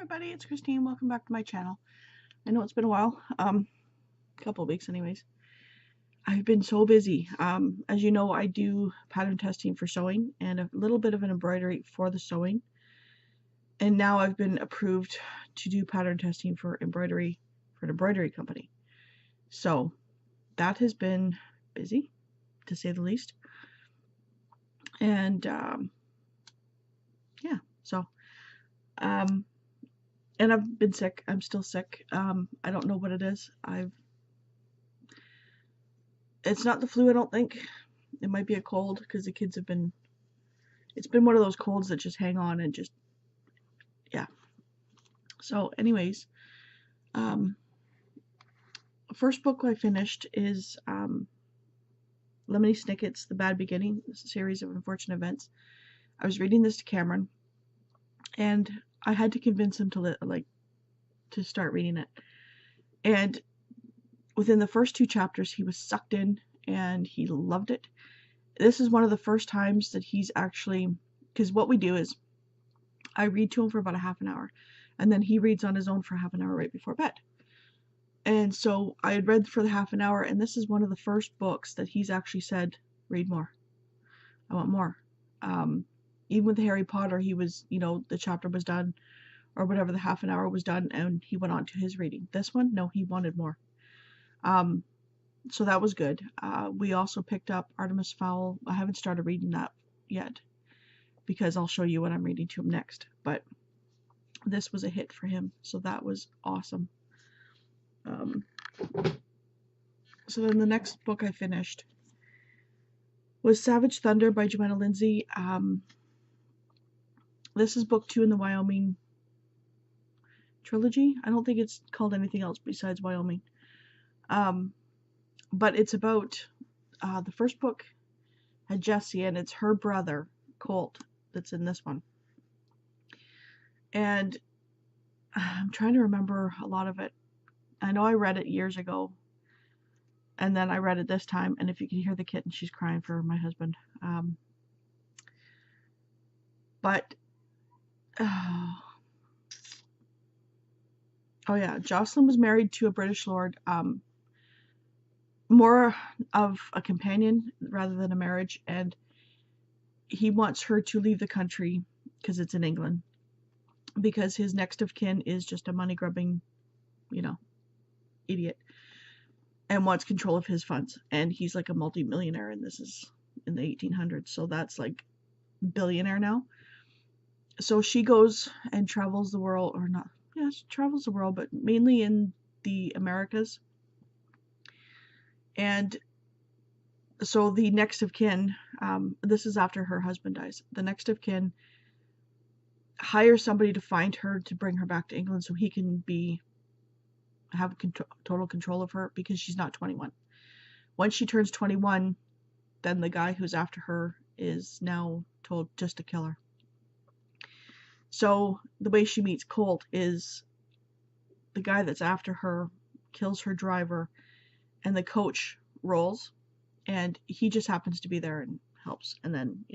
everybody, it's Christine. Welcome back to my channel. I know it's been a while, a couple of weeks anyways. I've been so busy. As you know, I do pattern testing for sewing and a little bit of an embroidery for the sewing. And now I've been approved to do pattern testing for embroidery for an embroidery company. So that has been busy, to say the least. And yeah, so and I've been sick. I'm still sick. I don't know what it is. It's not the flu, I don't think. It might be a cold because the kids have been. It's been one of those colds that just hang on and just, yeah. So, anyways, first book I finished is Lemony Snicket's The Bad Beginning, a series of unfortunate events. I was reading this to Cameron, and I had to convince him to start reading it. And within the first 2 chapters, he was sucked in and he loved it. This is one of the first times that he's actually, because what we do is I read to him for about a half an hour, and then he reads on his own for half an hour right before bed. And so I had read for the half an hour, and this is one of the first books that he's actually said, read more. I want more. Even with Harry Potter, he was, the chapter was done, or whatever, the half an hour was done, and he went on to his reading. This one, no, he wanted more. So that was good. We also picked up Artemis Fowl. I haven't started reading that yet because I'll show you what I'm reading to him next. But this was a hit for him, so that was awesome. So then the next book I finished was Savage Thunder by Joanna Lindsay. This is book 2 in the Wyoming trilogy. I don't think it's called anything else besides Wyoming. But it's about, the first book had Jesse, and it's her brother, Colt, that's in this one. And I'm trying to remember a lot of it. I know I read it years ago, and then I read it this time, and if you can hear the kitten, she's crying for my husband. Oh yeah, Jocelyn was married to a British lord, more of a companion rather than a marriage, and he wants her to leave the country because it's in England, because his next of kin is just a money grubbing, idiot, and wants control of his funds. And he's like a multi-millionaire, and this is in the 1800s, so that's like billionaire now. So she goes and travels the world, or not, yeah, she travels the world, but mainly in the Americas. And so the next of kin, this is after her husband dies, the next of kin hires somebody to find her to bring her back to England so he can have total control of her, because she's not 21. Once she turns 21, then the guy who's after her is now told just to kill her. So the way she meets Colt is the guy that's after her kills her driver, and the coach rolls, and he just happens to be there and helps, and then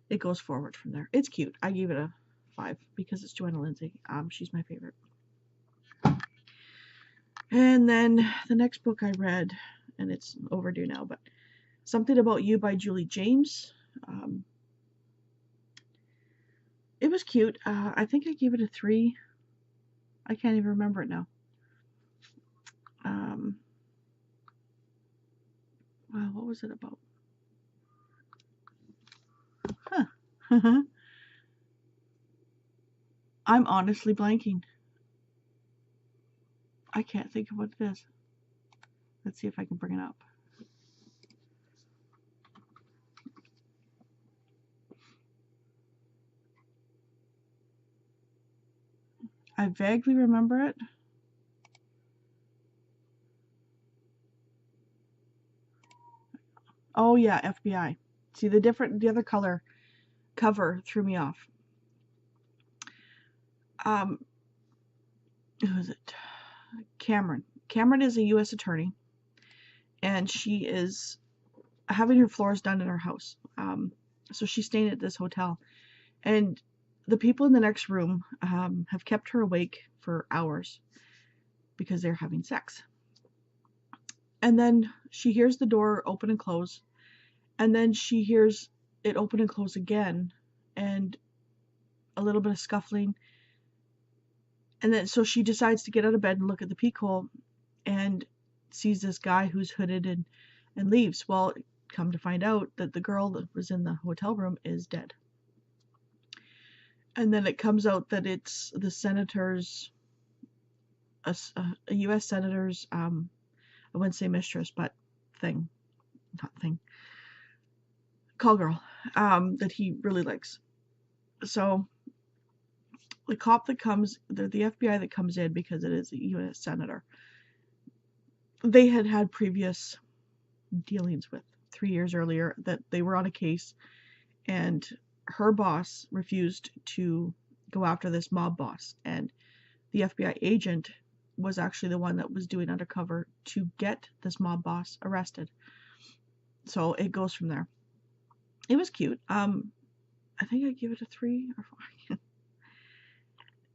it goes forward from there. It's cute. I gave it a 5 because it's Joanna Lindsay. She's my favorite. And then the next book I read, and it's overdue now, but Something About You by Julie James. It was cute. I think I gave it a 3. I can't even remember it now. Wow, what was it about? Huh. I'm honestly blanking. I can't think of what it is. Let's see if I can bring it up. I vaguely remember it. Oh yeah, FBI. See, the other cover threw me off. Who is it? Cameron. Cameron is a U.S. attorney, and she is having her floors done in her house. So she's staying at this hotel, and the people in the next room have kept her awake for hours because they're having sex. And then she hears the door open and close, and then she hears it open and close again, and a little bit of scuffling. And then so she decides to get out of bed and look at the peephole and sees this guy who's hooded and leaves. Well, come to find out that the girl that was in the hotel room is dead. And then it comes out that it's the senator's, a U.S. senator's, I wouldn't say mistress, but call girl, that he really likes. So the cop that comes, the FBI that comes in, because it is a U.S. senator, they had previous dealings with 3 years earlier, that they were on a case, and her boss refused to go after this mob boss, and the FBI agent was actually the one that was doing undercover to get this mob boss arrested. So it goes from there. It was cute. I think I give it a 3 or 4.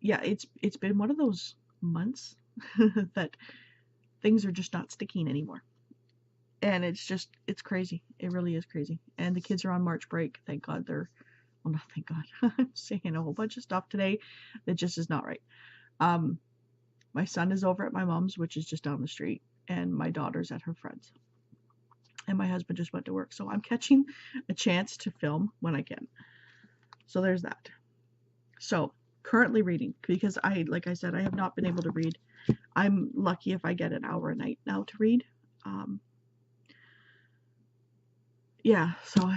Yeah, it's been one of those months that things are just not sticking anymore. And it's crazy. It really is crazy. And the kids are on March break. Thank God well, not thank God. I'm saying a whole bunch of stuff today that just is not right. My son is over at my mom's, which is just down the street, and my daughter's at her friend's. And my husband just went to work, so I'm catching a chance to film when I can. So there's that. So currently reading, because like I said, I have not been able to read. I'm lucky if I get an hour a night now to read. Yeah, so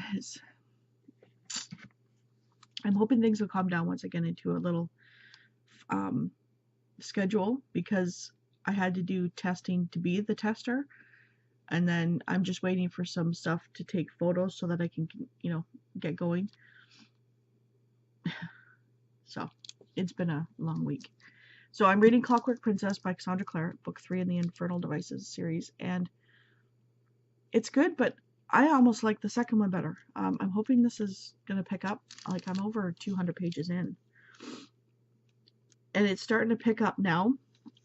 I'm hoping things will calm down once I get into a little schedule, because I had to do testing to be the tester, and then I'm just waiting for some stuff to take photos so that I can, get going. So it's been a long week. So I'm reading Clockwork Princess by Cassandra Clare, book 3 in the Infernal Devices series, and it's good, but I almost like the second one better. I'm hoping this is gonna pick up. Like, I'm over 200 pages in, and it's starting to pick up now,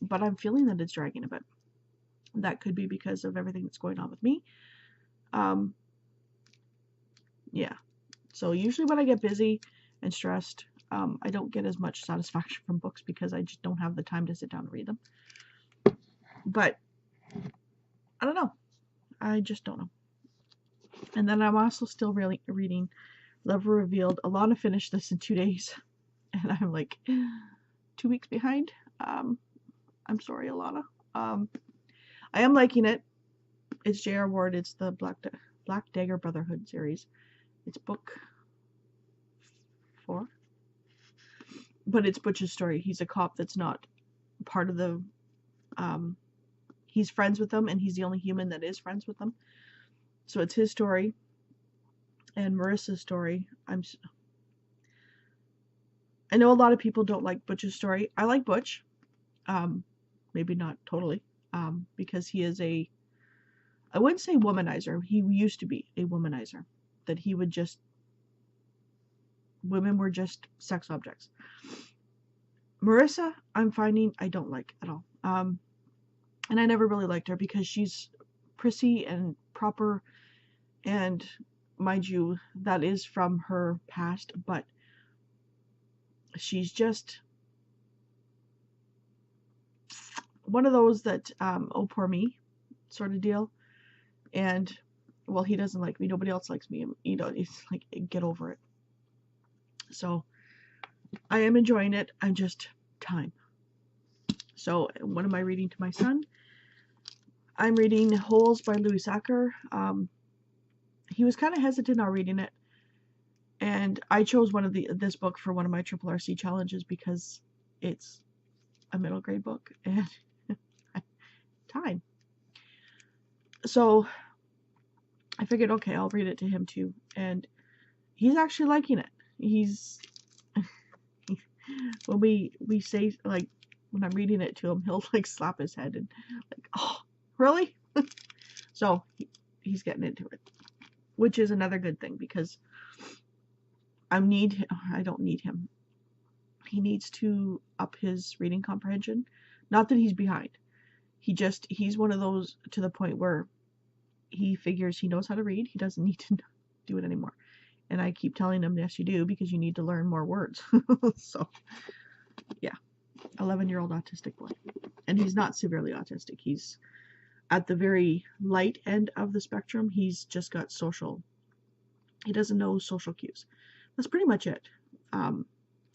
but I'm feeling that it's dragging a bit. That could be because of everything that's going on with me. Yeah. So usually when I get busy and stressed, I don't get as much satisfaction from books because I just don't have the time to sit down and read them. But I don't know. I just don't know. And then I'm also still really reading Lover Revealed. Alana finished this in 2 days, and I'm like 2 weeks behind. I'm sorry, Alana. I am liking it. It's J.R. Ward. It's the Black Dagger Brotherhood series. It's book 4. But it's Butch's story. He's a cop that's not part of the... he's friends with them, and he's the only human that is friends with them. So it's his story. And Marissa's story. I know a lot of people don't like Butch's story. I like Butch. Maybe not totally. Because he is I wouldn't say womanizer. He used to be a womanizer. That he would just... Women were just sex objects. Marissa, I'm finding I don't like at all. And I never really liked her because she's prissy and proper, and mind you, that is from her past, but she's just one of those that, oh, poor me sort of deal. And, well, he doesn't like me. Nobody else likes me. It's like, get over it. So I am enjoying it. I'm just time. So what am I reading to my son? I'm reading Holes by Louie. He was kind of hesitant on reading it, and I chose this book for one of my Triple RC challenges because it's a middle grade book and time. So I figured, okay, I'll read it to him too, and he's actually liking it. He's when we say, like, when I'm reading it to him, he'll like slap his head and like, oh, really? So he's getting into it, which is another good thing because I don't need him he needs to up his reading comprehension. Not that he's behind. He's one of those to the point where he figures he knows how to read. He doesn't need to do it anymore. And I keep telling him, yes, you do, because you need to learn more words. So, yeah, 11-year-old autistic boy. And he's not severely autistic. He's at the very light end of the spectrum. He's just got he doesn't know social cues. That's pretty much it.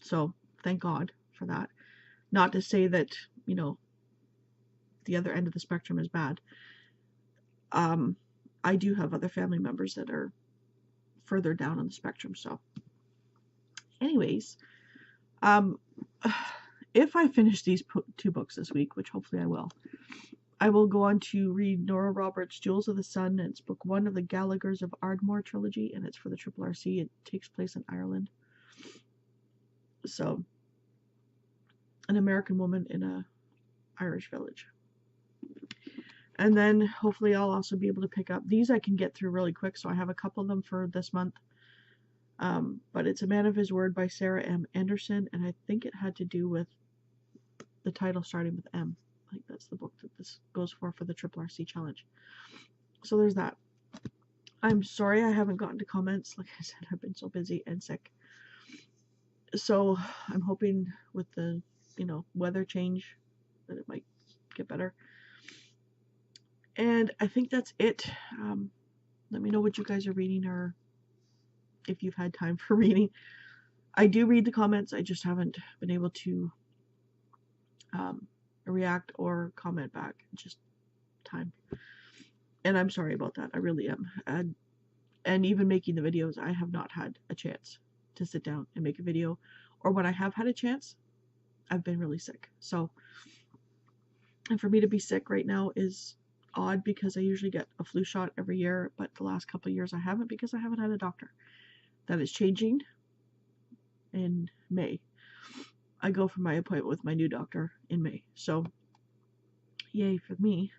So thank God for that. Not to say that, the other end of the spectrum is bad. I do have other family members that are further down on the spectrum. So anyways, if I finish these 2 books this week, which hopefully I will go on to read Nora Roberts' Jewels of the Sun. It's book 1 of the Gallaghers of Ardmore trilogy, and it's for the RRC. It takes place in Ireland. So, an American woman in a Irish village. And then hopefully I'll also be able to pick up these. I can get through really quick, so I have a couple of them for this month. But it's A Man of His Word by Sarah M. Anderson, and I think it had to do with the title starting with M. I think that's the book that this goes for the RRC challenge. So there's that. I'm sorry I haven't gotten to comments. Like I said, I've been so busy and sick. So I'm hoping with the, weather change that it might get better. And I think that's it. Let me know what you guys are reading, or if you've had time for reading. I do read the comments. I just haven't been able to react or comment back. Just time. And I'm sorry about that. I really am. And even making the videos, I have not had a chance to sit down and make a video. Or when I have had a chance, I've been really sick. So, and for me to be sick right now is odd, because I usually get a flu shot every year, but the last couple of years I haven't, because I haven't had a doctor. That is changing in May. I go for my appointment with my new doctor in May. So, yay for me.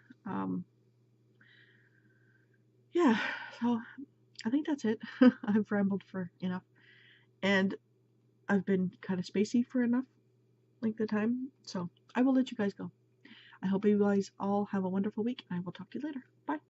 Yeah, so I think that's it. I've rambled for enough. And I've been kind of spacey for enough length of time. So I will let you guys go. I hope you guys all have a wonderful week, and I will talk to you later. Bye.